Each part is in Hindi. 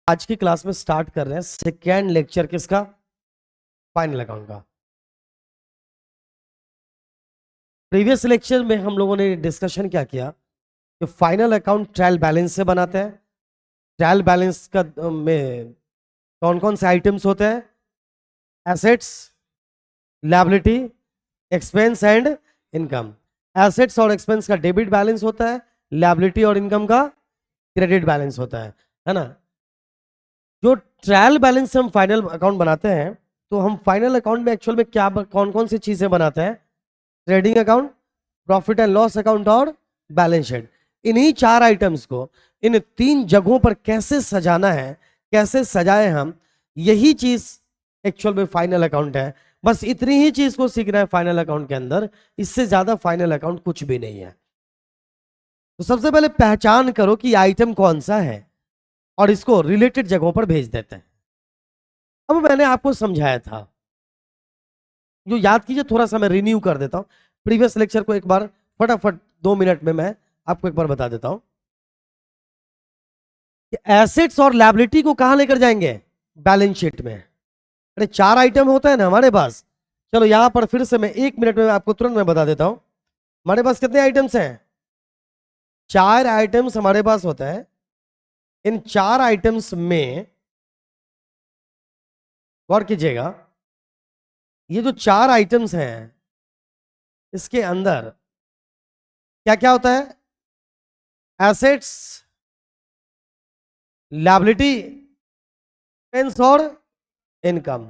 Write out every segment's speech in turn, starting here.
आज की क्लास में स्टार्ट कर रहे हैं सेकेंड लेक्चर किसका, फाइनल अकाउंट का। प्रीवियस लेक्चर में हम लोगों ने डिस्कशन क्या किया कि फाइनल अकाउंट ट्रायल बैलेंस से बनाते हैं। ट्रायल बैलेंस का में कौन कौन से आइटम्स होते हैं, assets, liability, expense and income. Assets और एक्सपेंस का डेबिट बैलेंस होता है, लायबिलिटी और इनकम का क्रेडिट बैलेंस होता है ना। जो ट्रायल बैलेंस से हम फाइनल अकाउंट बनाते हैं, तो हम फाइनल अकाउंट में एक्चुअल में क्या कौन कौन सी चीजें बनाते हैं, trading account, profit and loss account और बैलेंस शीट। इन्हीं चार आइटम्स को इन तीन जगहों पर कैसे सजाना है, कैसे सजाए हम, यही चीज एक्चुअल में फाइनल अकाउंट है। बस इतनी ही चीज को सीखना है फाइनल अकाउंट के अंदर, इससे ज्यादा फाइनल अकाउंट कुछ भी नहीं है। तो सबसे पहले पहचान करो कि आइटम कौन सा है और इसको रिलेटेड जगहों पर भेज देते हैं। अब मैंने आपको समझाया था, जो याद कीजिए, थोड़ा सा मैं रिन्यू कर देता हूं प्रीवियस लेक्चर को, एक बार फटाफट 2 मिनट में मैं आपको एक बार बता देता हूं कि एसेट्स और लायबिलिटी को कहां लेकर जाएंगे, बैलेंस शीट में। अरे 4 आइटम होता है ना हमारे पास। चलो यहां पर फिर से मैं 1 मिनट में आपको तुरंत मैं बता देता हूं हमारे पास कितने आइटम्स हैं। 4 आइटम्स हमारे पास होता है। इन 4 आइटम्स में गौर कीजिएगा, ये जो 4 आइटम्स हैं इसके अंदर क्या क्या होता है, एसेट्स, लायबिलिटी, एक्सपेंस और इनकम।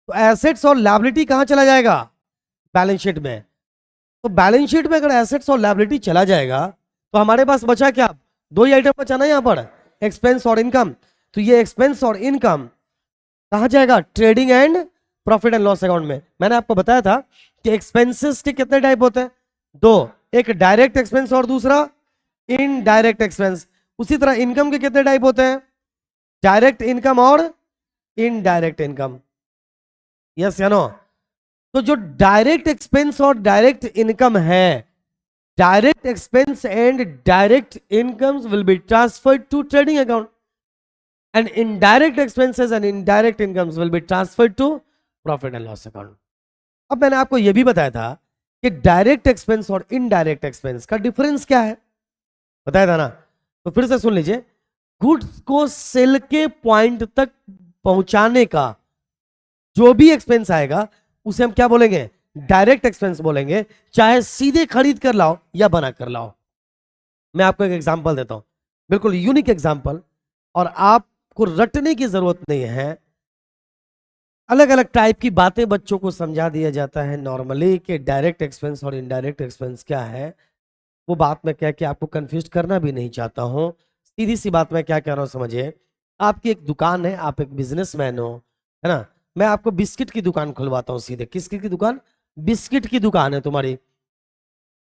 तो एसेट्स और लायबिलिटी कहां चला जाएगा, बैलेंस शीट में। तो बैलेंस शीट में अगर एसेट्स और लायबिलिटी चला जाएगा तो हमारे पास बचा क्या, 2 ही आइटम बचा ना यहां पर, एक्सपेंस और इनकम। तो ये एक्सपेंस और इनकम कहां जाएगा, trading and profit and loss account में। मैंने आपको बताया था कि एक्सपेंसेस के कितने टाइप होते हैं, 2, एक डायरेक्ट एक्सपेंस और दूसरा इनडायरेक्ट एक्सपेंस। उसी तरह इनकम के कितने टाइप होते हैं, डायरेक्ट इनकम और इनडायरेक्ट इनकम। यस या नो। तो जो डायरेक्ट एक्सपेंस और डायरेक्ट इनकम है, direct expense and direct incomes will be transferred to trading account and indirect expenses and indirect incomes will be transferred to profit and loss account. अब मैंने आपको यह भी बताया था कि डायरेक्ट एक्सपेंस और इनडायरेक्ट एक्सपेंस का डिफरेंस क्या है, बताया था ना। तो फिर से सुन लीजिए, गुड्स को सेल के पॉइंट तक पहुंचाने का जो भी एक्सपेंस आएगा उसे हम क्या बोलेंगे, डायरेक्ट एक्सपेंस बोलेंगे, चाहे सीधे खरीद कर लाओ या बना कर लाओ। मैं आपको एक एग्जांपल देता हूं, बिल्कुल यूनिक एग्जांपल, और आप को रटने की जरूरत नहीं है। अलग अलग टाइप की बातें बच्चों को समझा दिया जाता है नॉर्मली कि डायरेक्ट एक्सपेंस और इनडायरेक्ट एक्सपेंस क्या है। वो बात मैं कह के आपको कंफ्यूज करना भी नहीं चाहता हूं। सीधी सी बात मैं क्या कह रहा हूं समझिए, आपकी एक दुकान है, आप एक बिजनेसमैन हो, है ना। मैं आपको बिस्किट की दुकान खुलवाता हूं सीधे। किसकी की दुकान, बिस्किट की दुकान है तुम्हारी,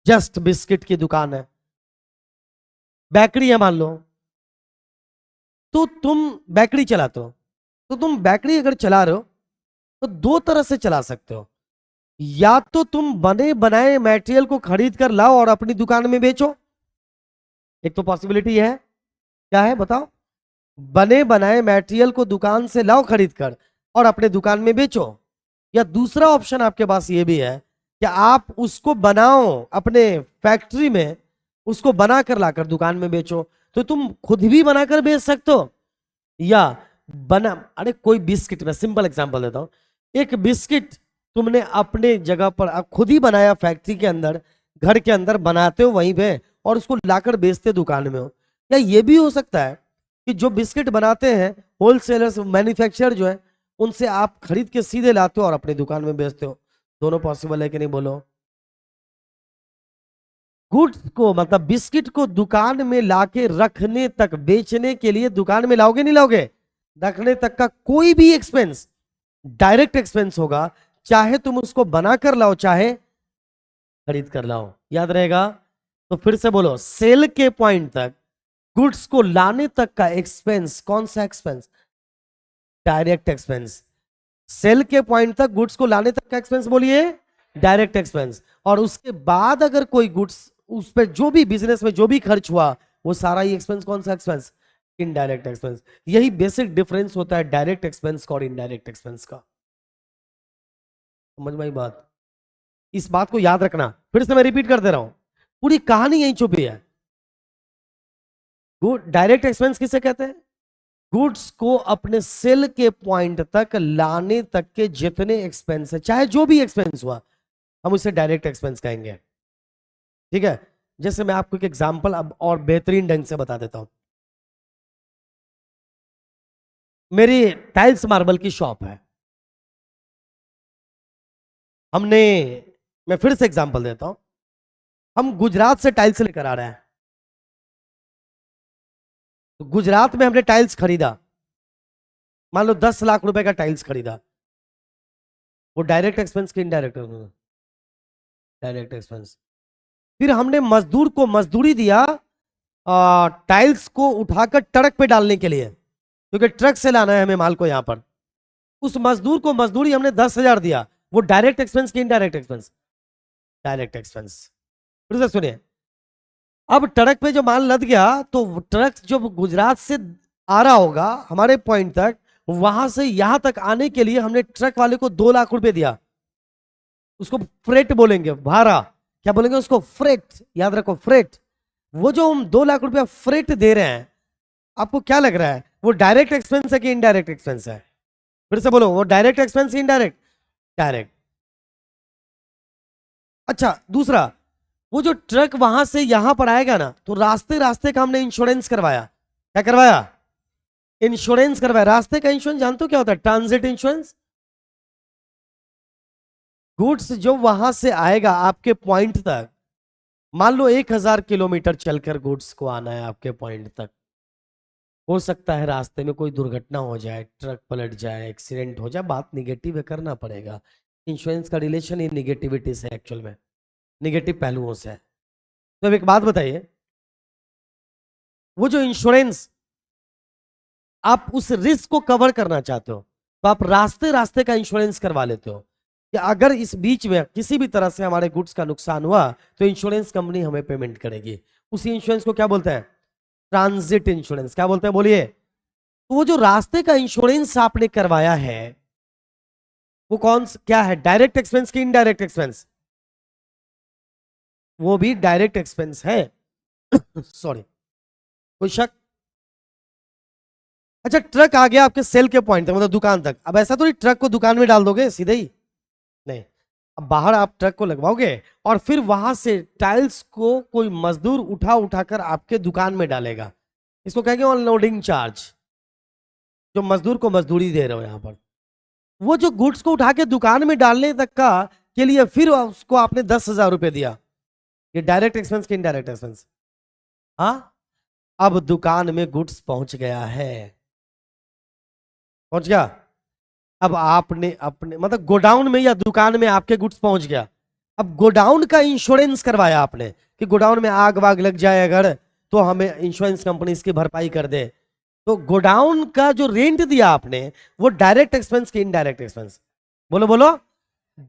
जस्ट बिस्किट की दुकान है। बेकरी है मान लो, तो तुम बेकरी चलाते हो, तो तुम बेकरी अगर चला रहे हो तो 2 तरह से चला सकते हो। या तो तुम बने बनाए मटेरियल को खरीद कर लाओ और अपनी दुकान में बेचो, एक तो पॉसिबिलिटी है। क्या है बताओ, बने बनाए मटेरियल को दुकान से लाओ खरीद कर और अपने दुकान में बेचो। या दूसरा ऑप्शन आपके पास ये भी है कि आप उसको बनाओ अपने फैक्ट्री में, उसको बनाकर लाकर दुकान में बेचो। तो तुम खुद भी बनाकर बेच सकते हो या बना, अरे कोई बिस्किट, में सिंपल एग्जांपल देता हूं, एक बिस्किट तुमने अपने जगह पर आप खुद ही बनाया, फैक्ट्री के अंदर, घर के अंदर बनाते हो वहीं पे और उसको लाकर बेचते दुकान में हो। या ये भी हो सकता है कि जो बिस्किट बनाते हैं होलसेलर्स, मैन्युफैक्चरर जो है, उनसे आप खरीद के सीधे लाते हो और अपनी दुकान में बेचते हो। दोनों पॉसिबल है कि नहीं बोलो। गुड्स को मतलब बिस्किट को दुकान में लाके रखने तक, बेचने के लिए दुकान में लाओगे नहीं लाओगे, रखने तक का कोई भी एक्सपेंस डायरेक्ट एक्सपेंस होगा, चाहे तुम उसको बना कर लाओ चाहे खरीद कर लाओ। याद रहेगा। तो फिर से बोलो, सेल के पॉइंट तक गुड्स को लाने तक का एक्सपेंस कौन सा एक्सपेंस, डायरेक्ट एक्सपेंस। सेल के पॉइंट तक गुड्स को लाने तक का एक्सपेंस बोलिए डायरेक्ट एक्सपेंस। और उसके बाद अगर कोई गुड्स, उस पर जो भी बिजनेस में जो भी खर्च हुआ वो सारा ही एक्सपेंस कौन सा एक्सपेंस, इनडायरेक्ट एक्सपेंस। यही बेसिक डिफरेंस होता है डायरेक्ट एक्सपेंस का और इनडायरेक्ट एक्सपेंस का। समझ में आई बात? इस बात को याद रखना, फिर से मैं रिपीट कर दे रहा हूं, पूरी कहानी यही छुपी है। गुड डायरेक्ट एक्सपेंस किसे कहते हैं? गुड्स को अपने सेल के पॉइंट तक लाने तक के जितने एक्सपेंस है, चाहे जो भी एक्सपेंस हुआ, हम उसे डायरेक्ट एक्सपेंस कहेंगे। ठीक है, जैसे मैं आपको एक एग्जांपल अब और बेहतरीन ढंग से बता देता हूं। मेरी टाइल्स मार्बल की शॉप है। हमने, मैं फिर से एग्जांपल देता हूं, हम गुजरात से टाइल्स लेकर आ रहे हैं। तो गुजरात में हमने टाइल्स खरीदा, मान लो 10 लाख रुपए का टाइल्स खरीदा, वो डायरेक्ट एक्सपेंस की इनडायरेक्ट? Direct expense. फिर हमने मजदूर को मजदूरी दिया टाइल्स को उठाकर ट्रक पे डालने के लिए, क्योंकि ट्रक से लाना है हमें माल को यहां पर। उस मजदूर को मजदूरी हमने 10,000 दिया, वो डायरेक्ट एक्सपेंस की इनडायरेक्ट एक्सपेंस? Direct expense. फिर से सुनिए, अब ट्रक पे जो माल लद गया, तो ट्रक जब गुजरात से आ रहा होगा हमारे पॉइंट तक, वहां से यहां तक आने के लिए हमने ट्रक वाले को 2 लाख रुपए दिया। उसको फ्रेट बोलेंगे, भाड़ा। क्या बोलेंगे उसको? फ्रेट। याद रखो, फ्रेट। वो जो हम 2 लाख रुपया फ्रेट दे रहे हैं, आपको क्या लग रहा है, वो डायरेक्ट एक्सपेंस है कि इनडायरेक्ट एक्सपेंस है? फिर से बोलो, वो डायरेक्ट एक्सपेंस इनडायरेक्ट? डायरेक्ट। अच्छा, दूसरा, वो जो ट्रक वहां से यहां पर आएगा ना, तो रास्ते रास्ते का हमने इंश्योरेंस करवाया। क्या करवाया? इंश्योरेंस करवाया। रास्ते का इंश्योरेंस जानते हो क्या होता है? Transit insurance. गुड्स जो वहां से आएगा आपके पॉइंट तक, मान लो 1,000 किलोमीटर चलकर गुड्स को आना है आपके पॉइंट तक। हो सकता है रास्ते में कोई दुर्घटना हो जाए, ट्रक पलट जाए, एक्सीडेंट हो जाए, बात निगेटिव है, करना पड़ेगा। इंश्योरेंस का रिलेशन ही निगेटिविटी से, एक्चुअल में निगेटिव पहलुओं से है। तो अब एक बात बताइए, वो जो इंश्योरेंस, आप उस रिस्क को कवर करना चाहते हो, तो आप रास्ते रास्ते का इंश्योरेंस करवा लेते हो कि अगर इस बीच में किसी भी तरह से हमारे गुड्स का नुकसान हुआ, तो इंश्योरेंस कंपनी हमें पेमेंट करेगी। उसी इंश्योरेंस को क्या बोलते हैं? Transit insurance. क्या बोलते हैं बोलिए? तो वो जो रास्ते का इंश्योरेंस आपने करवाया है, वो क्या है? डायरेक्ट एक्सपेंस की इनडायरेक्ट एक्सपेंस? वो भी डायरेक्ट एक्सपेंस है। सॉरी, कोई शक? अच्छा, ट्रक आ गया आपके सेल के पॉइंट तक, मतलब दुकान तक। अब ऐसा तो नहीं ट्रक को दुकान में डाल दोगे सीधे ही, नहीं। अब बाहर आप ट्रक को लगवाओगे, और फिर वहां से टाइल्स को कोई मजदूर उठा उठाकर आपके दुकान में डालेगा। इसको कहेंगे अनलोडिंग चार्ज, जो मजदूर को मजदूरी दे रहे हो यहां पर। वो जो गुड्स को उठा के दुकान में डालने तक का के लिए फिर उसको आपने 10,000 रुपए दिया, ये डायरेक्ट एक्सपेंस की इनडायरेक्ट एक्सपेंस? हाँ। अब दुकान में गुड्स पहुंच गया है, पहुंच गया। अब आपने अपने मतलब गोडाउन में या दुकान में आपके गुड्स पहुंच गया। अब गोडाउन का इंश्योरेंस करवाया आपने कि गोडाउन में आग वाग लग जाए अगर, तो हमें इंश्योरेंस कंपनी इसकी भरपाई कर दे। तो गोडाउन का जो रेंट दिया आपने, वो डायरेक्ट एक्सपेंस की इनडायरेक्ट एक्सपेंस? बोलो बोलो,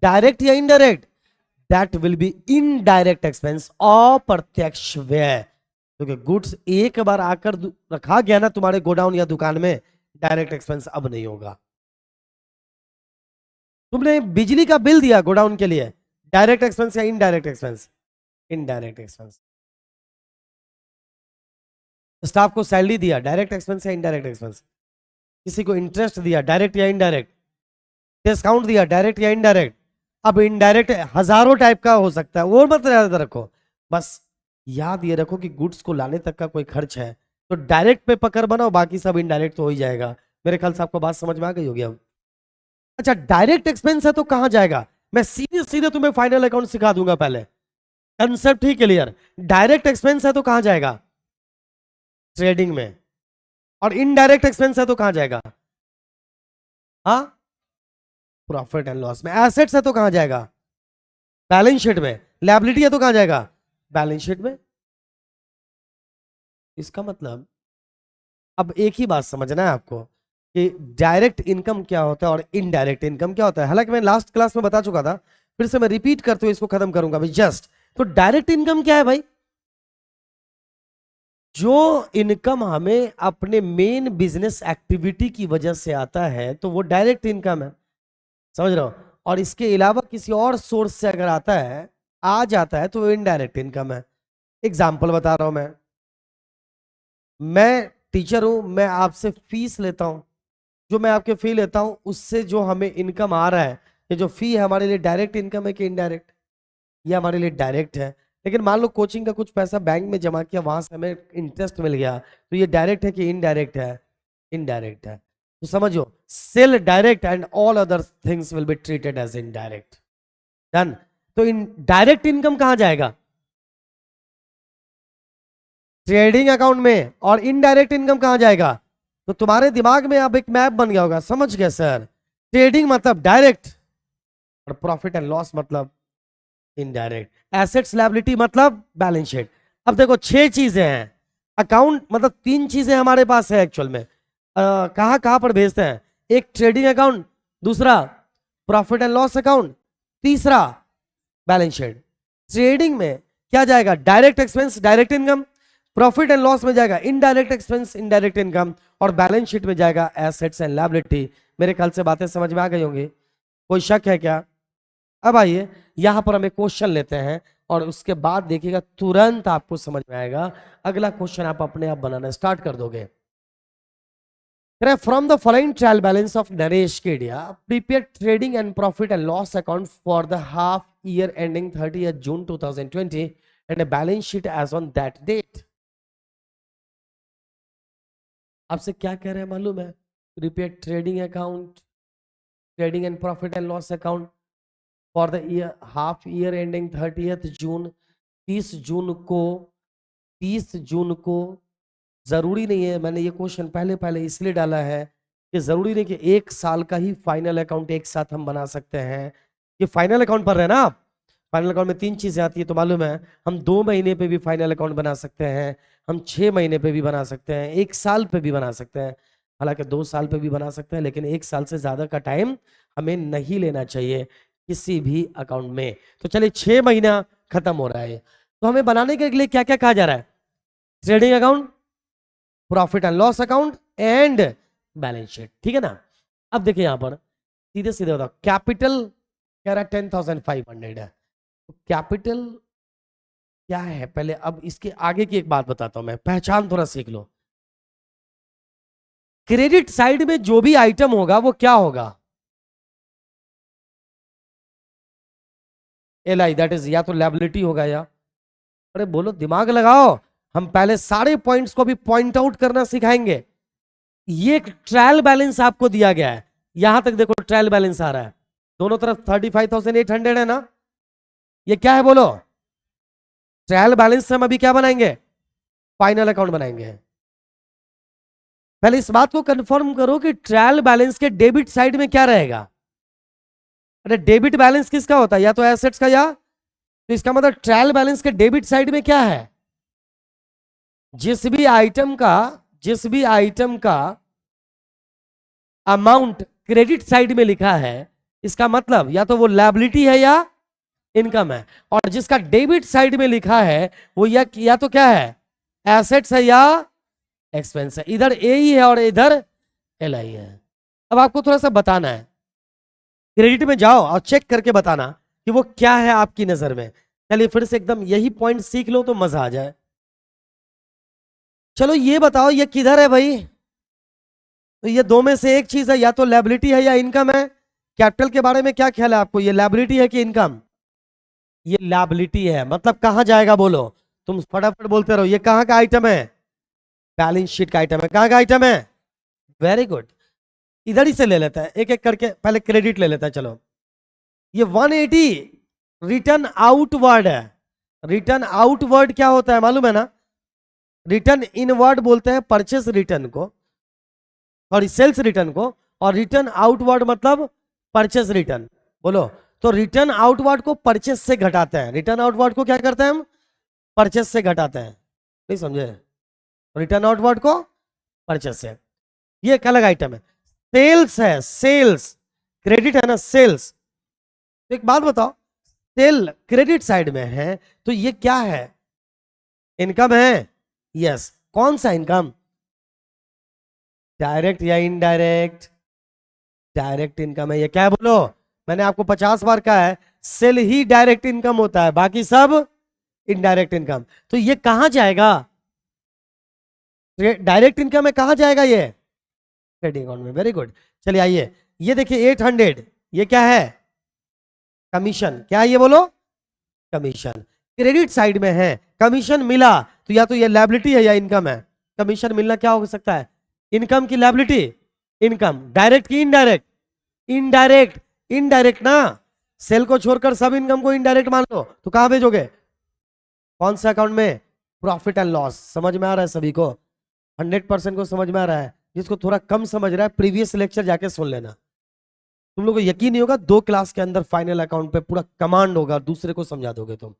डायरेक्ट या indirect? That will be indirect expense, अप्रत्यक्ष व्यय। क्योंकि गुड्स एक बार आकर रखा गया ना तुम्हारे गोडाउन या दुकान में, डायरेक्ट एक्सपेंस अब नहीं होगा। तुमने बिजली का बिल दिया गोडाउन के लिए, डायरेक्ट एक्सपेंस या indirect expense? Indirect expense. Staff को सैलरी दिया, डायरेक्ट एक्सपेंस या इनडायरेक्ट एक्सपेंस? किसी को इंटरेस्ट दिया, डायरेक्ट या इनडायरेक्ट? डिस्काउंट दिया, डायरेक्ट या इनडायरेक्ट? अब इनडायरेक्ट हजारों टाइप का हो सकता है, और मत याद रखो। बस याद ये रखो कि गुड्स को लाने तक का कोई खर्च है, तो डायरेक्ट पे पकड़ बनाओ, बाकी सब इनडायरेक्ट तो हो ही जाएगा। मेरे ख्याल से आपको बात समझ में आ गई होगी अब। अच्छा, डायरेक्ट एक्सपेंस है तो कहां जाएगा? मैं सीधे सीधे तुम्हें फाइनल अकाउंट सिखा दूंगा, पहले कंसेप्ट ही क्लियर। डायरेक्ट एक्सपेंस है तो कहां जाएगा? ट्रेडिंग में। और इनडायरेक्ट एक्सपेंस है तो कहां जाएगा? हाँ, प्रॉफिट एंड लॉस में। एसेट्स है तो कहां जाएगा? बैलेंस शीट में। लायबिलिटी है तो कहां जाएगा? बैलेंस शीट में। इसका मतलब अब एक ही बात समझना है आपको कि डायरेक्ट इनकम क्या होता है और इनडायरेक्ट इनकम क्या होता है। हालांकि मैं लास्ट क्लास में बता चुका था, फिर से मैं रिपीट करते हुए इसको खत्म करूंगा भाई, जस्ट। तो डायरेक्ट इनकम क्या है भाई? जो इनकम हमें अपने मेन बिजनेस एक्टिविटी की वजह से आता है तो वो डायरेक्ट इनकम है, समझ रहे हो। और इसके अलावा किसी और सोर्स से अगर आता है, आ जाता है, तो वो इनडायरेक्ट इनकम है। एग्जाम्पल बता रहा हूं मैं टीचर हूं, मैं आपसे फीस लेता हूं, जो मैं आपके फी लेता हूं उससे जो हमें इनकम आ रहा है, ये जो फी है हमारे लिए डायरेक्ट इनकम है कि इनडायरेक्ट? ये हमारे लिए डायरेक्ट है। लेकिन मान लो कोचिंग का कुछ पैसा बैंक में जमा किया, वहां से हमें इंटरेस्ट मिल गया, तो ये डायरेक्ट है कि इनडायरेक्ट है? इनडायरेक्ट है। तो समझो, sale direct and all other things will be treated as indirect. Done. तो इन डायरेक्ट इनकम कहां जाएगा? ट्रेडिंग अकाउंट में। और इनडायरेक्ट इनकम कहां जाएगा? तो तुम्हारे दिमाग में अब एक मैप बन गया होगा, समझ गए सर? ट्रेडिंग मतलब डायरेक्ट, और प्रॉफिट एंड लॉस मतलब इनडायरेक्ट। एसेट्स लायबिलिटी मतलब बैलेंस शीट। अब देखो 6 चीजें हैं। अकाउंट मतलब 3 चीजें हमारे पास है एक्चुअल में। कहां कहां पर भेजते हैं? एक ट्रेडिंग अकाउंट, दूसरा प्रॉफिट एंड लॉस अकाउंट, तीसरा बैलेंस शीट। ट्रेडिंग में क्या जाएगा? Direct expense direct income. Profit and loss में जाएगा इनडायरेक्ट एक्सपेंस इनडायरेक्ट इनकम। और बैलेंस शीट में जाएगा एसेट्स एंड लायबिलिटी। मेरे ख्याल से बातें समझ में आ गई होंगी, कोई शक है क्या? अब आइए यहां पर हमें क्वेश्चन लेते हैं, और उसके बाद देखिएगा तुरंत आपको समझ में आएगा। अगला क्वेश्चन आप अपने आप बनाना स्टार्ट कर दोगे। From the following trial balance of Naresh Kedia, prepare trading and profit and loss account for the half year ending 30th June 2020 and a balance sheet as on that date. आपसे क्या कह रहे हैं मालूम है? Prepare trading account, trading and profit and loss account for the year half year ending 30th जून। 30 जून को जरूरी नहीं है, मैंने ये क्वेश्चन पहले इसलिए डाला है कि जरूरी नहीं कि 1 साल का ही फाइनल अकाउंट एक साथ हम बना सकते हैं। ये फाइनल अकाउंट पर है ना आप? फाइनल अकाउंट में 3 चीजें आती है तो मालूम है, हम 2 महीने पे भी फाइनल अकाउंट बना सकते हैं, हम 6 महीने पे भी बना सकते हैं, 1 साल पे भी बना सकते हैं। हालांकि 2 साल पे भी बना सकते हैं, लेकिन 1 साल से ज्यादा का टाइम हमें नहीं लेना चाहिए किसी भी अकाउंट में। तो चलिए 6 महीना खत्म हो रहा है, तो हमें बनाने के लिए क्या क्या कहा जा रहा है? Trading account, profit and loss account and balance sheet, ठीक है ना। अब देखिए यहां पर सीधे सीधे बताओ, कैपिटल कह रहा है 10,500 है, तो कैपिटल क्या है पहले? अब इसके आगे की एक बात बताता हूं मैं, पहचान थोड़ा सीख लो। क्रेडिट साइड में जो भी आइटम होगा वो क्या होगा? एलआई, दैट इज या तो लायबिलिटी होगा या, अरे बोलो दिमाग लगाओ, हम पहले सारे पॉइंट्स को भी पॉइंट आउट करना सिखाएंगे। ये एक ट्रायल बैलेंस आपको दिया गया है, यहां तक देखो ट्रायल बैलेंस आ रहा है, दोनों तरफ 35,800 है ना। ये क्या है बोलो? ट्रायल बैलेंस से हम अभी क्या बनाएंगे? फाइनल अकाउंट बनाएंगे। पहले इस बात को कंफर्म करो कि ट्रायल बैलेंस के डेबिट साइड में क्या रहेगा। अरे डेबिट बैलेंस किसका होता है? या तो एसेट्स का, या तो इसका मतलब ट्रायल बैलेंस के डेबिट साइड में क्या है? जिस भी आइटम का अमाउंट क्रेडिट साइड में लिखा है, इसका मतलब या तो वो लायबिलिटी है या इनकम है। और जिसका डेबिट साइड में लिखा है वो या तो क्या है? एसेट्स है या एक्सपेंस है। इधर ए ही है और इधर एल आई है। अब आपको थोड़ा सा बताना है, क्रेडिट में जाओ और चेक करके बताना कि वो क्या है आपकी नजर में। चलिए फिर से एकदम यही पॉइंट सीख लो तो मजा आ जाए। चलो ये बताओ ये किधर है भाई? तो ये दो में से एक चीज है, या तो लायबिलिटी है या इनकम है। कैपिटल के बारे में क्या ख्याल है आपको? ये लायबिलिटी है कि इनकम? ये लायबिलिटी है, मतलब कहां जाएगा बोलो? तुम फटाफट बोलते रहो, ये कहां का आइटम है? बैलेंस शीट का आइटम है। कहां का आइटम है? Very good. इधर ही से ले लेता है, एक एक करके पहले क्रेडिट ले लेता है। चलो ये 180 रिटर्न आउटवर्ड है। रिटर्न आउटवर्ड क्या होता है मालूम है ना? रिटर्न इनवर्ड बोलते हैं परचेस रिटर्न को, सॉरी सेल्स रिटर्न को, और रिटर्न आउटवर्ड मतलब परचेस रिटर्न। बोलो, तो रिटर्न आउटवर्ड को परचेस से घटाते हैं। रिटर्न आउटवर्ड को क्या करते हैं हम? परचेस से घटाते हैं। नहीं समझे? रिटर्न आउटवर्ड को परचेस से। ये एक अलग आइटम है। सेल्स है, सेल्स क्रेडिट है ना, सेल्स। तो एक बात बताओ, सेल क्रेडिट साइड में है तो ये क्या है? इनकम है। यस, कौन सा इनकम, डायरेक्ट या इनडायरेक्ट? डायरेक्ट इनकम है ये, क्या है बोलो? मैंने आपको 50 बार कहा है, सेल ही डायरेक्ट इनकम होता है, बाकी सब इनडायरेक्ट इनकम। तो ये कहां जाएगा? डायरेक्ट इनकम है, कहां जाएगा ये? ट्रेडिंग अकाउंट में। Very good. चलिए आइए, ये देखिए 800, ये क्या है? कमीशन। क्या है ये बोलो? कमीशन। क्रेडिट साइड में है, कमीशन मिला तो या तो ये लायबिलिटी है या इनकम है। कमीशन मिलना क्या हो सकता है? इनकम की लायबिलिटी, इनकम। डायरेक्ट की इनडायरेक्ट? इनडायरेक्ट। इनडायरेक्ट ना, सेल को छोड़कर सब इनकम को इनडायरेक्ट मान लो तो कहां भेजोगे? कौन सा अकाउंट में? Profit and loss. समझ में आ रहा है सभी को? 100% को समझ में आ रहा है? जिसको थोड़ा कम समझ रहा है प्रीवियस लेक्चर जाके सुन लेना। तुम लोग को यकीन नहीं होगा, 2 क्लास के अंदर फाइनल अकाउंट पे पूरा कमांड होगा, दूसरे को समझा दोगे तुम।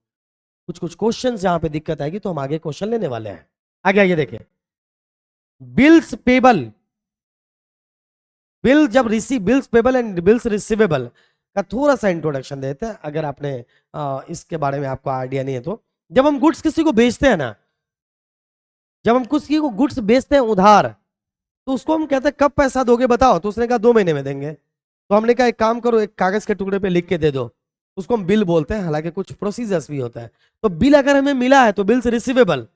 कुछ कुछ क्वेश्चन जहां पे दिक्कत आएगी तो हम आगे क्वेश्चन लेने वाले हैं। आगे आइए देखिए, बिल्स पेबल। बिल जब receive, bills payable and bills receivable का थोड़ा सा इंट्रोडक्शन देते हैं, अगर आपने इसके बारे में आपको आइडिया नहीं है तो। जब हम गुड्स किसी को बेचते हैं ना, जब हम किसी को गुड्स बेचते हैं उधार, तो उसको हम कहते हैं कब पैसा दोगे बताओ, तो उसने कहा 2 महीने में देंगे। तो हमने कहा एक काम करो, एक कागज के टुकड़े पे लिख के दे दो, उसको हम बिल बोलते हैं। हालांकि कुछ प्रोसीजर्स भी होता है। तो बिल अगर हमें मिला है तो बिल्स रिसीवेबल,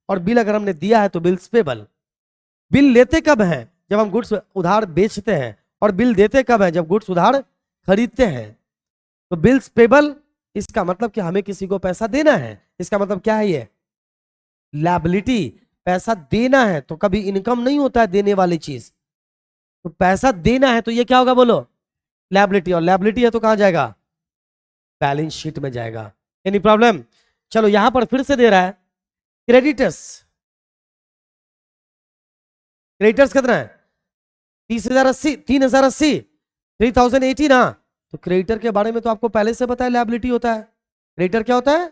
और बिल अगर हमने दिया है तो बिल्स पेबल। बिल लेते कब है? जब हम गुड्स उधार बेचते हैं। और बिल देते कब है? जब गुड्स उधार खरीदते हैं। तो बिल्स पेबल, इसका मतलब कि हमें किसी को पैसा देना है। इसका मतलब क्या है? ये लायबिलिटी, पैसा देना है। तो कभी इनकम नहीं होता है देने वाली चीज, तो पैसा देना है तो ये क्या होगा बोलो? लायबिलिटी। और लायबिलिटी है तो कहां जाएगा? बैलेंस शीट में जाएगा। Any problem? चलो यहां पर फिर से दे रहा है क्रेडिटर्स। क्रेडिटर्स कितना है? 30,080, 3,080, 3,080 ना। तो क्रेडिटर के बारे में तो आपको पहले से पता है, लायबिलिटी होता है। क्रेडिटर क्या होता है?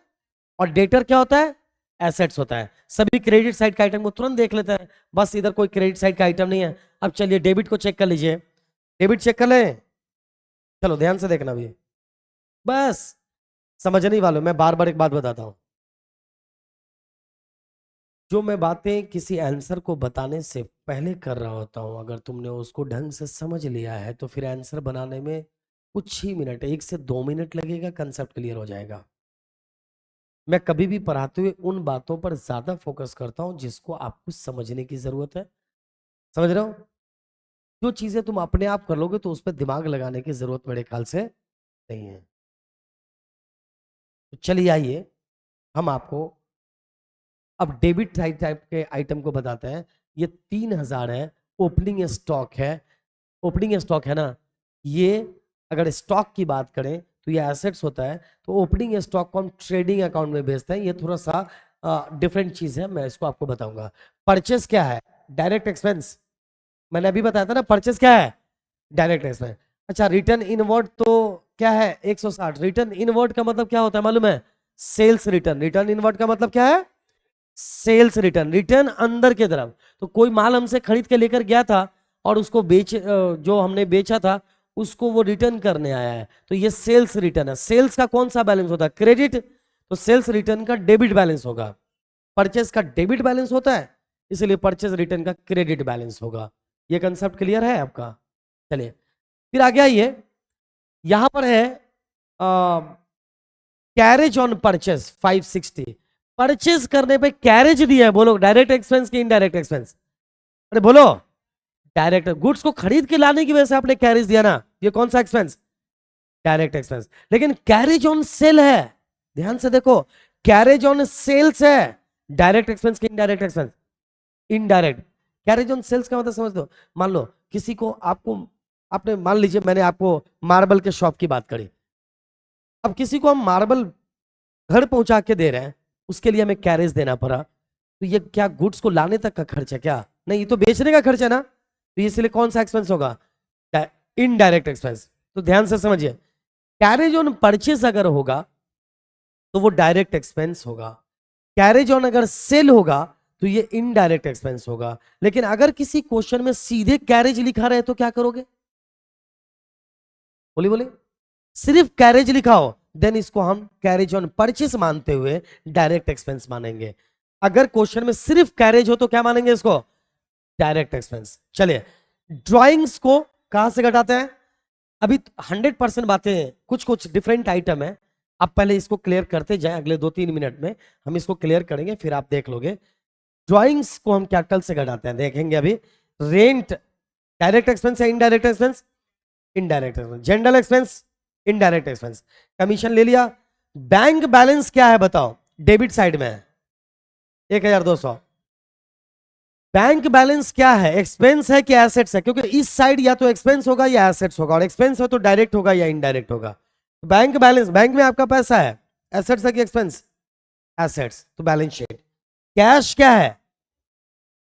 और डेटर क्या होता है? एसेट्स होता है। सभी क्रेडिट साइड का आइटम को तुरंत देख लेते हैं, बस इधर कोई क्रेडिट साइड का आइटम नहीं है। अब चलिए डेबिट को चेक कर लीजिए। डेबिट चेक कर लें। चलो ध्यान से देखना भी, बस समझने वालों, मैं बार बार एक बात बताता हूं। जो मैं बातें किसी आंसर को बताने से पहले कर रहा होता हूं, अगर तुमने उसको ढंग से समझ लिया है तो फिर आंसर बनाने में कुछ ही मिनट, 1 से 2 मिनट लगेगा, कंसेप्ट क्लियर हो जाएगा। मैं कभी भी पढ़ाते हुए उन बातों पर ज्यादा फोकस करता हूं जिसको आपको समझने की जरूरत है। समझ रहे हो? जो चीजें तुम अपने आप कर लोगे तो उस पर दिमाग लगाने की जरूरत मेरे ख्याल से नहीं है। तो चलिए आइए, हम आपको अब डेबिट साइड टाइप के आइटम को बताते हैं। ये 3,000 है, ओपनिंग स्टॉक है। ओपनिंग स्टॉक है ना, ये अगर स्टॉक की बात करें तो ये एसेट्स होता है। तो ओपनिंग स्टॉक को हम ट्रेडिंग अकाउंट में बेचते हैं। ये थोड़ा सा डिफरेंट चीज है, मैं इसको आपको बताऊंगा। परचेस क्या है? Direct expense. मैंने अभी बताया था ना, परचेस क्या है? Direct expense. अच्छा, रिटर्न इनवर्ड तो क्या है? 160। रिटर्न इनवर्ड का मतलब क्या होता है मालूम है? Sales return. रिटर्न इनवर्ड का मतलब क्या है? Sales return. रिटर्न अंदर की तरफ। तो कोई माल हमसे खरीद के लेकर गया था और उसको जो हमने बेचा था उसको वो रिटर्न करने आया है, तो ये सेल्स रिटर्न है। सेल्स का कौन सा बैलेंस होता है? क्रेडिट। तो सेल्स रिटर्न का डेबिट बैलेंस होगा। परचेस का डेबिट बैलेंस होता है, इसलिए परचेस रिटर्न का क्रेडिट बैलेंस होगा। ये कंसेप्ट क्लियर है आपका? चलिए फिर आगे आइए, यहां पर है कैरेज ऑन परचेस 560। परचेज करने पे कैरेज दिया है, बोलो डायरेक्ट एक्सपेंस की इनडायरेक्ट एक्सपेंस? अरे बोलो। डायरेक्ट। गुड्स को खरीद के लाने की वजह से आपने कैरेज दिया ना, ये कौन सा एक्सपेंस? Direct expense. लेकिन कैरेज ऑन सेल है, ध्यान से देखो, कैरेज ऑन सेल्स है। डायरेक्ट एक्सपेंस की indirect expense? Indirect. Carriage on sales का मतलब समझ दो। मान लो किसी को, आपको, आपने मान लीजिए मैंने आपको मार्बल के शॉप की बात करी। अब किसी को हम मार्बल घर पहुंचा के दे रहे हैं, उसके लिए हमें कैरेज देना पड़ा, तो ये क्या गुड्स को लाने तक का खर्च है क्या? नहीं, ये तो बेचने का खर्च है ना। तो इसलिए कौन सा एक्सपेंस होगा? Indirect expense. तो ध्यान से समझिए, कैरेज ऑन परचेस अगर होगा तो वो डायरेक्ट एक्सपेंस होगा। कैरेज ऑन अगर सेल होगा तो ये इनडायरेक्ट एक्सपेंस होगा। लेकिन अगर किसी क्वेश्चन में सीधे कैरेज लिखा रहे तो क्या करोगे? बोली बोली। सिर्फ कैरेज लिखा हो, देन इसको हम कैरेज ऑन परचेस मानते हुए डायरेक्ट एक्सपेंस मानेंगे। अगर क्वेश्चन में सिर्फ कैरेज हो तो क्या मानेंगे इसको? Direct expense. चलिए ड्राइंग्स को कहां से घटाते हैं? अभी 100% बातें, कुछ कुछ डिफरेंट आइटम है, आप पहले इसको क्लियर करते जाएं, अगले 2-3 मिनट में हम इसको क्लियर करेंगे, फिर आप देख लोगे। ड्राइंग्स को हम कैपिटल से घटाते हैं, देखेंगे अभी। रेंट डायरेक्ट एक्सपेंस है, indirect expense? Indirect expense. General expense indirect expense. Commission ले लिया। बैंक बैलेंस क्या है बताओ? डेबिट साइड में है 1200। बैंक बैलेंस क्या है? एक्सपेंस है कि एसेट्स है? क्योंकि इस साइड या तो एक्सपेंस होगा या एसेट्स होगा, और एक्सपेंस हो तो डायरेक्ट होगा या इनडायरेक्ट होगा। बैंक बैलेंस, बैंक में आपका पैसा है, एसेट्स है कि एक्सपेंस? एसेट्स, तो बैलेंस शीट। कैश क्या है?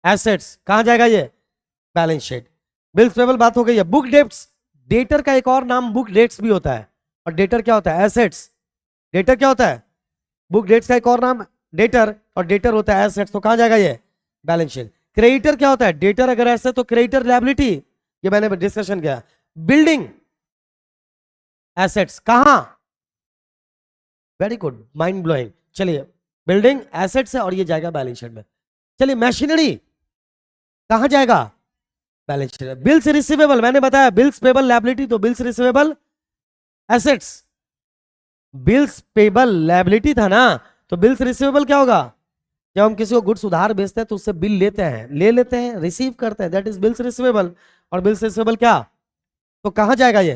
एसेट्स, कहां जाएगा ये? Balance sheet. बिल्स पेबल बात हो गई है। बुक डेट्स, डेटर का एक और नाम बुक डेट्स भी होता है, और डेटर क्या होता है? एसेट्स। डेटर क्या होता है? बुक डेट्स का एक और नाम डेटर, और डेटर होता है एसेट्स, तो कहां जाएगा ये? Balance sheet. क्रेडिटर क्या होता है? डेटर अगर ऐसे तो क्रेडिटर लायबिलिटी, ये मैंने डिस्कशन किया। बिल्डिंग एसेट्स, कहां? Very good, mind blowing. चलिए बिल्डिंग एसेट्स है और ये जाएगा बैलेंस शीट में। चलिए मशीनरी कहां जाएगा? Balance sheet. बिल्स रिसीवेबल, मैंने बताया बिल्स पेबल लायबिलिटी, तो bills receivable assets. Bills payable liability था ना, तो बिल्स रिसीवेबल क्या होगा? जब हम किसी को गुड्स उधार बेचते हैं तो उससे बिल लेते हैं, ले लेते हैं, रिसीव करते हैं, दैट इज बिल्स रिसीवेबल। और बिल्स रिसीवेबल क्या? तो कहां जाएगा ये?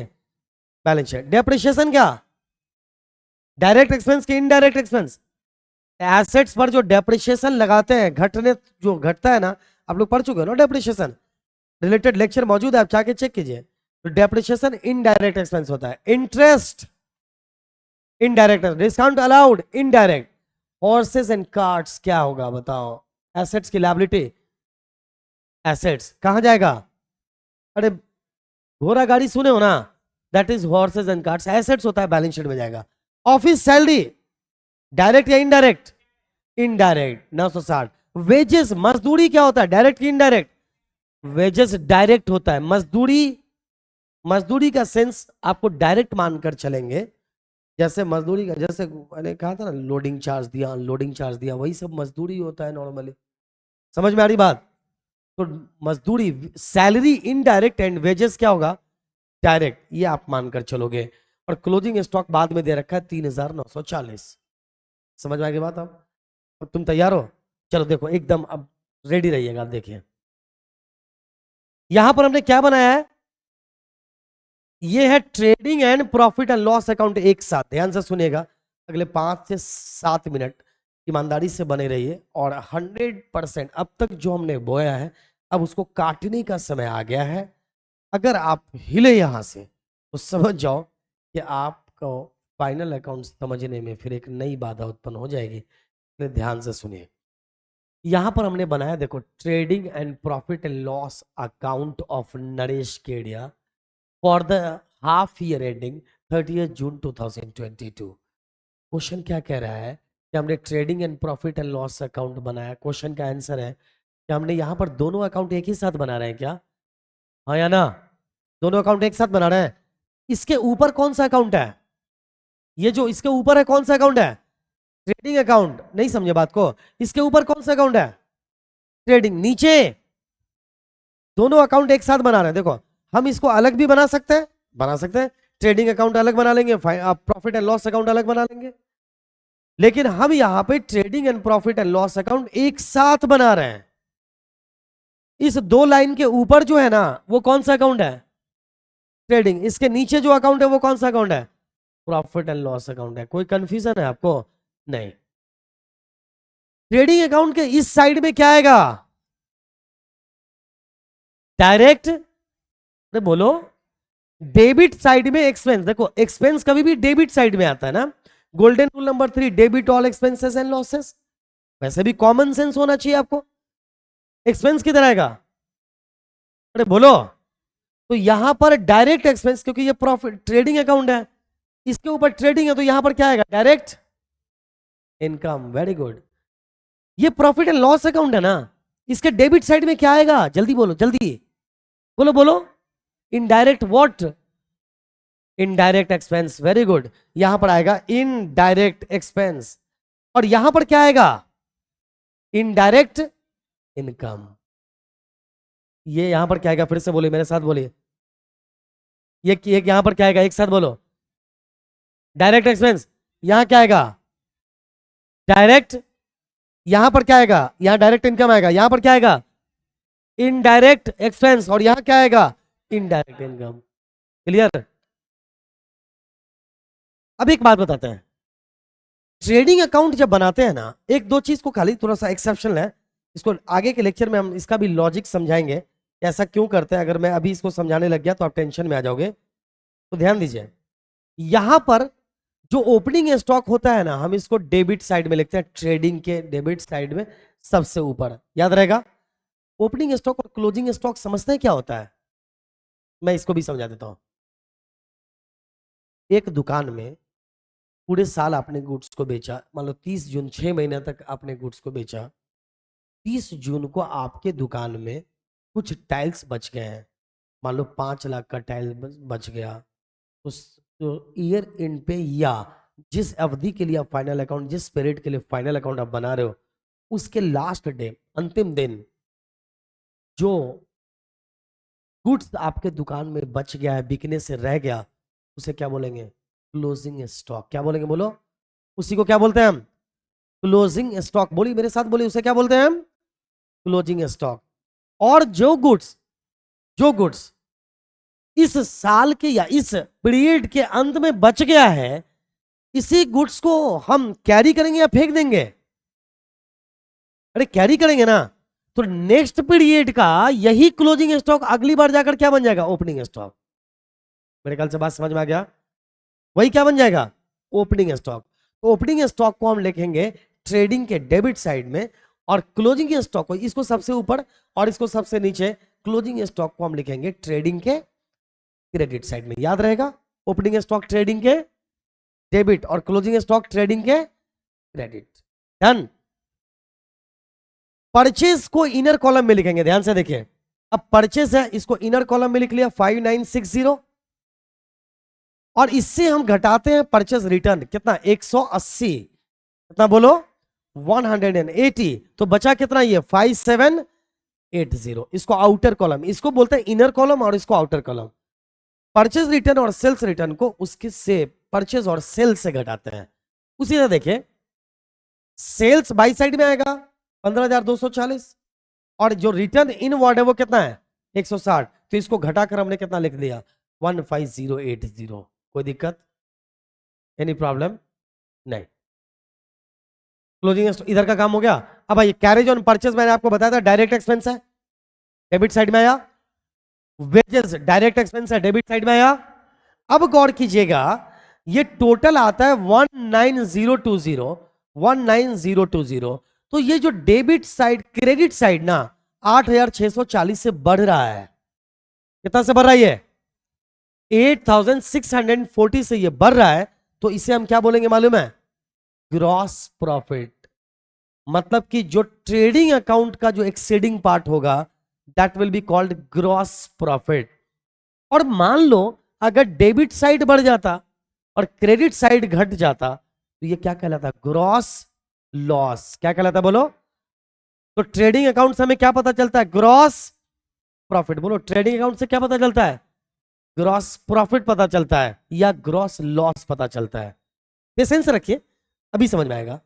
Balance sheet. डेप्रिसिएशन क्या? डायरेक्ट एक्सपेंस के इनडायरेक्ट एक्सपेंस? एसेट्स पर जो डेप्रिसिएशन लगाते हैं, घटने जो घटता है ना, आप लोग पढ़ चुके हो ना डेप्रिसिएशन, रिलेटेड लेक्चर मौजूद है, आप जाके चेक कीजिए। तो डेप्रिसिएशन इनडायरेक्ट एक्सपेंस होता है। Interest indirect. Discount allowed indirect. Horses and carts क्या होगा बताओ? एसेट्स की लायबिलिटी। एसेट्स कहां जाएगा? अरे घोड़ा गाड़ी सुने हो ना, that is horses and carts, assets होता है, बैलेंस शीट में जाएगा। ऑफिस सैलरी डायरेक्ट या इनडायरेक्ट? इनडायरेक्ट 960। वेजेस मजदूरी क्या होता है? डायरेक्ट की इनडायरेक्ट? वेजेस डायरेक्ट होता है। मजदूरी, मजदूरी का सेंस आपको डायरेक्ट मानकर चलेंगे। जैसे मजदूरी का, जैसे मैंने कहा था ना, लोडिंग चार्ज दिया, अनलोडिंग चार्ज दिया, वही सब मजदूरी होता है नॉर्मली। समझ में आ रही बात? तो मजदूरी, सैलरी इनडायरेक्ट, एंड वेजेस क्या होगा? डायरेक्ट, ये आप मानकर चलोगे। और क्लोजिंग स्टॉक बाद में दे रखा है 3940। समझ में आ गई बात? अब तुम तैयार हो? चलो देखो एकदम अब रेडी रहिएगा। देखिए यहां पर हमने क्या बनाया है, ये है trading and profit and loss account एक साथ। ध्यान से सुनिएगा, अगले 5 से 7 मिनट ईमानदारी से बने रहिए, और 100% अब तक जो हमने बोया है, अब उसको काटने का समय आ गया है। अगर आप हिले यहां से तो समझ जाओ कि आपको फाइनल अकाउंट समझने में फिर एक नई बाधा उत्पन्न हो जाएगी। इसलिए ध्यान से सुनिए। यहां पर हमने बनाया, देखो, trading and profit and loss account of Naresh Kedia for the half year ending 30 June 2022। Question क्या कह रहा है कि हमने trading and profit and loss account बनाया। क्वेश्चन का आंसर है कि हमने यहां पर दोनों अकाउंट एक ही साथ बना रहे हैं क्या? हाँ या ना? दोनों अकाउंट एक साथ बना रहे हैं। इसके ऊपर कौन सा अकाउंट है? ये जो इसके ऊपर है कौन सा अकाउंट है? Trading account. नहीं समझे बात को? इसके ऊपर कौन सा अकाउंट है? ट्रेडिंग। नीचे दोनों अकाउंट एक साथ बना रहे हैं। देखो हम इसको अलग भी बना सकते हैं, बना सकते हैं। ट्रेडिंग अकाउंट अलग बना लेंगे, प्रॉफिट एंड लॉस अकाउंट अलग बना लेंगे, लेकिन हम यहां पे trading and profit and loss account एक साथ बना रहे हैं। इस 2 लाइन के ऊपर जो है ना, वो कौन सा अकाउंट है? ट्रेडिंग। इसके नीचे जो अकाउंट है वो कौन सा अकाउंट है? प्रॉफिट एंड लॉस अकाउंट है। कोई कंफ्यूजन है आपको? नहीं। ट्रेडिंग अकाउंट के इस साइड में क्या आएगा? डायरेक्ट। अरे बोलो। डेबिट साइड में एक्सपेंस। देखो एक्सपेंस कभी भी डेबिट साइड में आता है ना। Golden rule number 3, debit all expenses and losses. वैसे भी कॉमन सेंस होना चाहिए आपको। एक्सपेंस किधर आएगा? अरे बोलो। तो यहां पर डायरेक्ट एक्सपेंस, क्योंकि ये प्रॉफिट ट्रेडिंग अकाउंट है, इसके ऊपर ट्रेडिंग है, तो यहां पर क्या आएगा? Direct income. Very good. ये प्रॉफिट एंड लॉस अकाउंट है ना, इसके डेबिट साइड में क्या आएगा? जल्दी बोलो, जल्दी बोलो बोलो। Indirect what? Indirect expense. Very good. यहां पर आएगा इनडायरेक्ट एक्सपेंस। और यहां पर क्या आएगा? Indirect income. ये यहां पर क्या आएगा, फिर से बोलिए मेरे साथ बोलिए, ये यहां पर क्या आएगा, एक साथ बोलो, डायरेक्ट एक्सपेंस। यहां क्या आएगा, डायरेक्ट। यहां पर क्या आएगा, यहां डायरेक्ट इनकम आएगा, यहां पर क्या आएगा, इनडायरेक्ट एक्सपेंस, और यहां क्या आएगा, इनडायरेक्ट इनकम। क्लियर। अब एक बात बताते हैं, ट्रेडिंग अकाउंट जब बनाते हैं ना, एक दो चीज को खाली थोड़ा सा एक्सेप्शन है, इसको आगे के लेक्चर में हम इसका भी लॉजिक समझाएंगे, ऐसा क्यों करते हैं। अगर मैं अभी इसको समझाने लग गया तो आप टेंशन में आ जाओगे, तो ध्यान दीजिए। यहां पर जो ओपनिंग स्टॉक होता है ना, हम इसको डेबिट साइड में लिखते हैं, ट्रेडिंग के डेबिट साइड में सबसे ऊपर, याद रहेगा। ओपनिंग स्टॉक और क्लोजिंग स्टॉक समझते हैं क्या होता है, मैं इसको भी समझा देता हूं। एक दुकान में पूरे साल आपने गुड्स को बेचा, मान लो 30 जून 6 महीने तक आपने गुड्स को बेचा, 30 जून को आपके दुकान में कुछ टाइल्स बच गए हैं, मान लो 5 लाख का टाइल बच गया, तो ईयर एंड पे या जिस अवधि के लिए आप फाइनल अकाउंट, जिस पीरियड के लिए फाइनल अकाउंट आप बना रहे हो, उसके लास्ट डे, अंतिम दिन, जो गुड्स आपके दुकान में बच गया है, बिकने से रह गया, उसे क्या बोलेंगे, क्लोजिंग स्टॉक। क्या बोलेंगे बोलो, उसी को क्या बोलते हैं हम, क्लोजिंग स्टॉक। बोलिए मेरे साथ बोलिए, उसे क्या बोलते हैं हम, क्लोजिंग स्टॉक। और जो गुड्स इस साल के या इस पीरियड के अंत में बच गया है, इसी गुड्स को हम कैरी करेंगे या फेंक देंगे, अरे कैरी करेंगे ना, तो नेक्स्ट पीरियड का यही क्लोजिंग स्टॉक अगली बार जाकर क्या बन जाएगा, ओपनिंग स्टॉक। मेरे ख्याल से बात समझ में आ गया, वही क्या बन जाएगा, ओपनिंग स्टॉक। तो ओपनिंग स्टॉक को हम लिखेंगे ट्रेडिंग के डेबिट साइड में, और क्लोजिंग स्टॉक को, इसको सबसे ऊपर और इसको सबसे नीचे, क्लोजिंग स्टॉक को हम लिखेंगे ट्रेडिंग के क्रेडिट साइड में। याद रहेगा, ओपनिंग स्टॉक ट्रेडिंग के डेबिट और क्लोजिंग स्टॉक ट्रेडिंग के क्रेडिट। डन। परचेज को इनर कॉलम में लिखेंगे, ध्यान से देखिए। अब परचेज है, इसको इनर कॉलम में लिख लिया 5960, और इससे हम घटाते हैं परचेज रिटर्न, कितना 180, कितना बोलो 180, तो बचा कितना ये 5780। इसको आउटर कॉलम, इसको बोलते हैं इनर कॉलम और इसको आउटर कॉलम। परचेज रिटर्न और सेल्स रिटर्न को उसके से परचेज और सेल्स से घटाते हैं। उसी तरह देखिए, सेल्स बाई साइड में आएगा 15,240, और जो रिटर्न इनवर्ड है वो कितना है 160, तो इसको घटाकर हमने कितना लिख दिया 15080। कोई दिक्कत, एनी प्रॉब्लम नहीं। क्लोजिंग इधर का काम हो गया। अब आइए, कैरेज ऑन परचेज मैंने आपको बताया था डायरेक्ट एक्सपेंस है, डेबिट साइड में आया। वेजेस डायरेक्ट एक्सपेंस है, डेबिट साइड में आया। अब गौर कीजिएगा, ये टोटल आता है 19020, तो ये जो डेबिट साइड क्रेडिट साइड ना 8640 से बढ़ रहा है। कितना से बढ़ रहा है ये 8640 से ये बढ़ रहा है, तो इसे हम क्या बोलेंगे मालूम है, ग्रॉस प्रॉफिट। मतलब कि जो ट्रेडिंग अकाउंट का जो एक्सीडिंग पार्ट होगा, that will be called gross profit. और मान लो अगर डेबिट साइड बढ़ जाता और क्रेडिट साइड घट जाता, तो ये क्या कहलाता, ग्रॉस लॉस। क्या कहलाता बोलो, तो ट्रेडिंग अकाउंट से हमें क्या पता चलता है, ग्रॉस प्रॉफिट। बोलो, ट्रेडिंग अकाउंट से क्या पता चलता है, ग्रॉस प्रॉफिट पता चलता है या ग्रॉस लॉस पता चलता है। पेशेंस रखिए, अभी समझ में आएगा।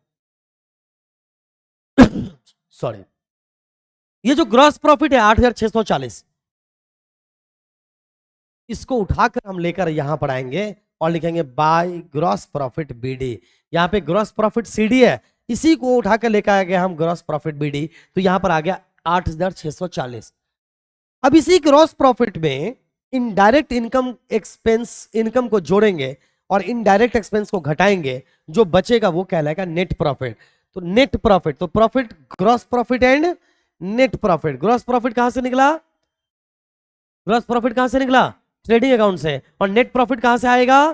सॉरी, ये जो ग्रॉस प्रॉफिट है 8640, इसको उठाकर हम लेकर यहां पर आएंगे और लिखेंगे बाय ग्रॉस प्रॉफिट बीडी। यहां पे ग्रॉस प्रॉफिट सीडी है, इसी को उठाकर लेकर आ गया हम ग्रॉस प्रॉफिट बीडी, तो यहां पर आ गया 8640। अब इसी ग्रॉस प्रॉफिट में इनडायरेक्ट इनकम एक्सपेंस इनकम को जोड़ेंगे और इनडायरेक्ट एक्सपेंस को घटाएंगे, जो बचेगा वो कहलाएगा नेट प्रॉफिट। तो नेट प्रॉफिट, तो profit, gross profit and net profit. Gross profit कहां से निकला, ग्रॉस प्रॉफिट कहां से निकला, ट्रेडिंग अकाउंट से, और नेट प्रॉफिट कहां से आएगा,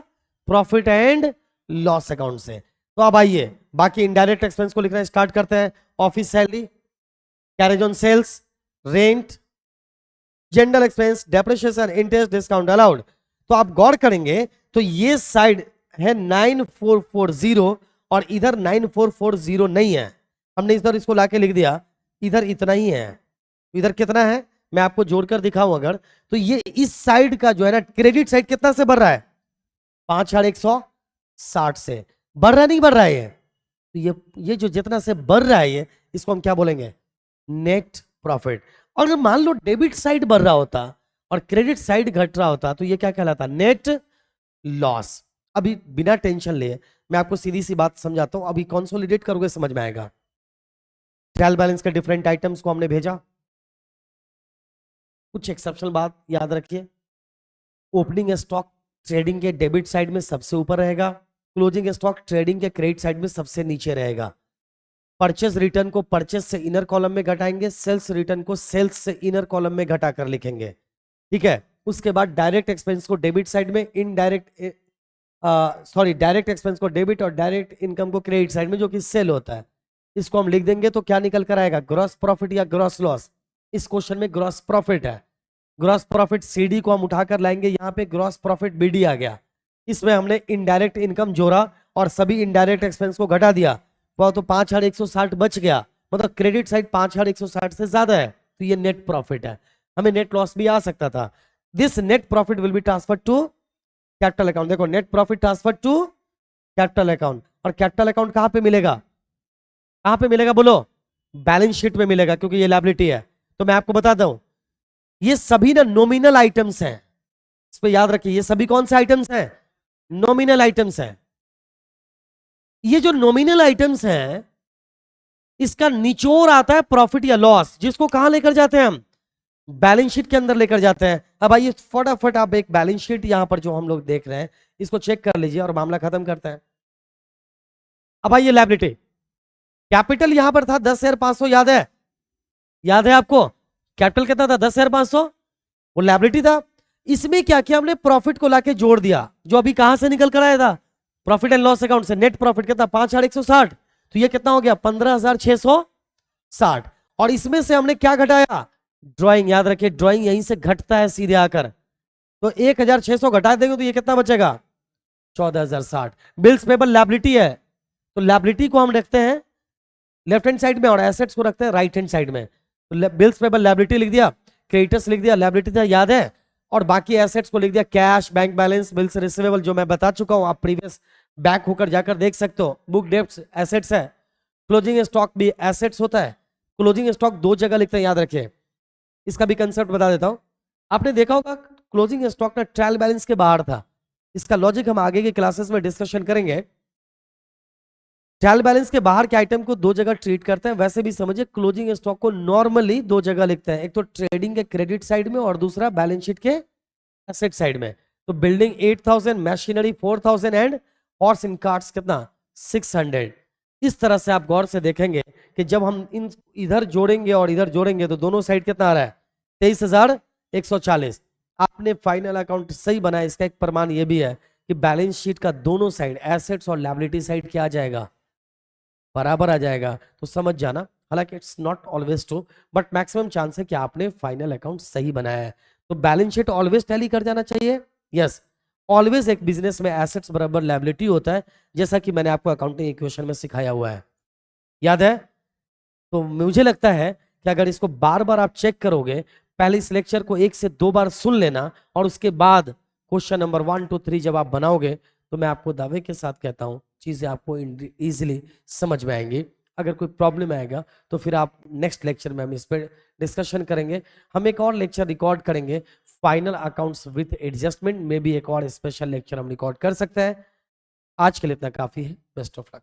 प्रॉफिट एंड लॉस अकाउंट से। तो अब आइए बाकी इनडायरेक्ट एक्सपेंस को लिखना स्टार्ट करते हैं। Office salary, carriage on sales, rent, general expense, depreciation, interest, discount allowed. तो आप गौर करेंगे तो ये साइड है 9440 और इधर 9440 नहीं है, हमने इधर इसको लाके लिख दिया, इधर इतना ही है, इधर कितना है मैं आपको जोड़कर दिखाऊं अगर, तो ये इस साइड का जो है ना क्रेडिट साइड कितना से बढ़ रहा है, 5160 से बढ़ रहा नहीं बढ़ रहा है ये, तो ये जो जितना से बढ़ रहा है ये, इसको हम क्या बोलेंगे, नेट प्रॉफिट। और अगर मान लो डेबिट साइड बढ़ रहा होता और क्रेडिट साइड घट रहा होता तो ये क्या कहलाता, नेट लॉस। अभी बिना टेंशन लिए मैं आपको सीधी सी बात समझाता हूं, अभी कंसोलिडेट करोगे समझ में आएगा। ट्रायल बैलेंस के डिफरेंट आइटम्स को हमने भेजा, कुछ एक्सेप्शनल बात याद रखिए, ओपनिंग स्टॉक ट्रेडिंग के डेबिट साइड में सबसे ऊपर रहेगा, क्लोजिंग स्टॉक ट्रेडिंग के क्रेडिट साइड में सबसे नीचे रहेगा। परचेस रिटर्न को परचेस से इनर कॉलम में घटाएंगे, सेल्स रिटर्न को सेल्स से इनर कॉलम में घटाकर लिखेंगे, ठीक है। उसके बाद डायरेक्ट एक्सपेंस को डेबिट साइड में, इनडायरेक्ट डायरेक्ट एक्सपेंस को डेबिट और डायरेक्ट इनकम को क्रेडिट साइड में, जो कि सेल होता है, इसको हम लिख देंगे तो क्या निकल कर आएगा, ग्रॉस प्रॉफिट या ग्रॉस लॉस। इस क्वेश्चन में ग्रॉस प्रॉफिट है, ग्रॉस प्रॉफिट सीडी को हम उठाकर लाएंगे, यहाँ पे ग्रॉस प्रॉफिट बीडी आ गया, इसमें हमने इनडायरेक्ट इनकम जोड़ा और सभी इनडायरेक्ट एक्सपेंस को घटा दिया, वो तो 5160 बच गया, मतलब क्रेडिट साइड 5160 से ज्यादा है, तो ये नेट प्रॉफिट है। हमें नेट लॉस भी आ सकता था। This net profit will be transfer to capital account. देखो net profit transfer to capital account, और कैपिटल अकाउंट कहां पे मिलेगा, कहां पे मिलेगा बोलो, बैलेंस शीट में मिलेगा, क्योंकि ये लायबिलिटी है। तो मैं आपको बता दूं, ये सभी ना नॉमिनल आइटम्स हैं, इस पे याद रखिए, ये सभी कौन से आइटम्स हैं, नॉमिनल आइटम्स हैं। ये जो नॉमिनल आइटम्स हैं, इसका निचोड़ आता है प्रॉफिट या लॉस, जिसको कहां लेकर जाते हैं हम, बैलेंस शीट के अंदर लेकर जाते हैं। अब आइए फटाफट आप एक बैलेंस शीट यहां पर जो हम लोग देख रहे हैं इसको चेक कर लीजिए और मामला खत्म करते हैं। अब आइए लायबिलिटी, कैपिटल यहां पर था 10,500, याद है आपको, कैपिटल कितना था 10,500, वो लायबिलिटी था। इसमें क्या किया हमने, प्रॉफिट को लाके जोड़ दिया, जो अभी कहां से निकल कर आया था, प्रॉफिट एंड लॉस अकाउंट से। नेट प्रॉफिट कितना 5160, तो ये कितना हो गया 15,660, और इसमें से हमने क्या घटाया, ड्राइंग, याद रखिए ड्राइंग यहीं से घटता है सीधे आकर, तो 1,600 घटा देंगे तो ये कितना बचेगा 14,060। बिल्स पेबल लायबिलिटी है, तो लायबिलिटी को हम रखते हैं लेफ्ट हैंड साइड में और एसेट्स को रखते हैं राइट हैंड साइड में। तो बिल्स पेबल लायबिलिटी लिख दिया, क्रेडिटर्स लिख दिया, लायबिलिटी था याद है, और बाकी एसेट्स को लिख दिया cash, bank balance, bills receivable, जो मैं बता चुका हूं, आप प्रीवियस बैक होकर जाकर देख सकते हो। बुक डेब्ट्स एसेट्स है, क्लोजिंग स्टॉक भी एसेट्स होता है। क्लोजिंग स्टॉक दो जगह लिखते हैं, याद रखिए, इसका भी कंसेप्ट बता देता हूं। आपने देखा होगा क्लोजिंग स्टॉक का ट्रायल बैलेंस के बाहर था, इसका लॉजिक हम आगे की क्लासेस में डिस्कशन करेंगे। ट्रायल बैलेंस के बाहर के आइटम को दो जगह ट्रीट करते हैं, वैसे भी समझिए क्लोजिंग स्टॉक को नॉर्मली दो जगह लिखते हैं, एक तो ट्रेडिंग के क्रेडिट साइड में और दूसरा बैलेंस शीट के एसेट साइड में। तो building 8,000, machinery 4,000 and horse in carts कितना 600। इस तरह से आप गौर से देखेंगे कि जब हम इन इधर जोड़ेंगे और इधर जोड़ेंगे तो दोनों साइड कितना आ रहा है 23,140। आपने फाइनल अकाउंट सही बनाया, इसका एक प्रमाण ये भी है कि बैलेंस शीट का दोनों साइड एसेट्स और लायबिलिटी साइड क्या आ जाएगा, बराबर आ जाएगा। तो समझ जाना, हालांकि it's not always true, but maximum chance है कि आपने फाइनल अकाउंट सही बनाया है। तो बैलेंस शीट ऑलवेज टैली कर जाना चाहिए, यस। ऑलवेज एक बिजनेस में एसेट्स बराबर लायबिलिटी होता है, जैसा कि मैंने आपको अकाउंटिंग इक्वेशन में सिखाया हुआ है, याद है। तो मुझे लगता है कि अगर इसको बार बार आप चेक करोगे, पहले इस लेक्चर को 1 से 2 बार सुन लेना और उसके बाद क्वेश्चन नंबर 1, 2, 3 जब आप बनाओगे तो मैं आपको दावे के साथ कहता हूं चीजें आपको इजीली समझ में आएंगी। अगर कोई प्रॉब्लम आएगा तो फिर आप नेक्स्ट लेक्चर में हम इस पर डिस्कशन करेंगे। हम एक और लेक्चर रिकॉर्ड करेंगे फाइनल अकाउंट्स विथ एडजस्टमेंट में भी, एक और स्पेशल लेक्चर हम रिकॉर्ड कर सकते हैं। आज के लिए इतना काफी है, बेस्ट ऑफ लक।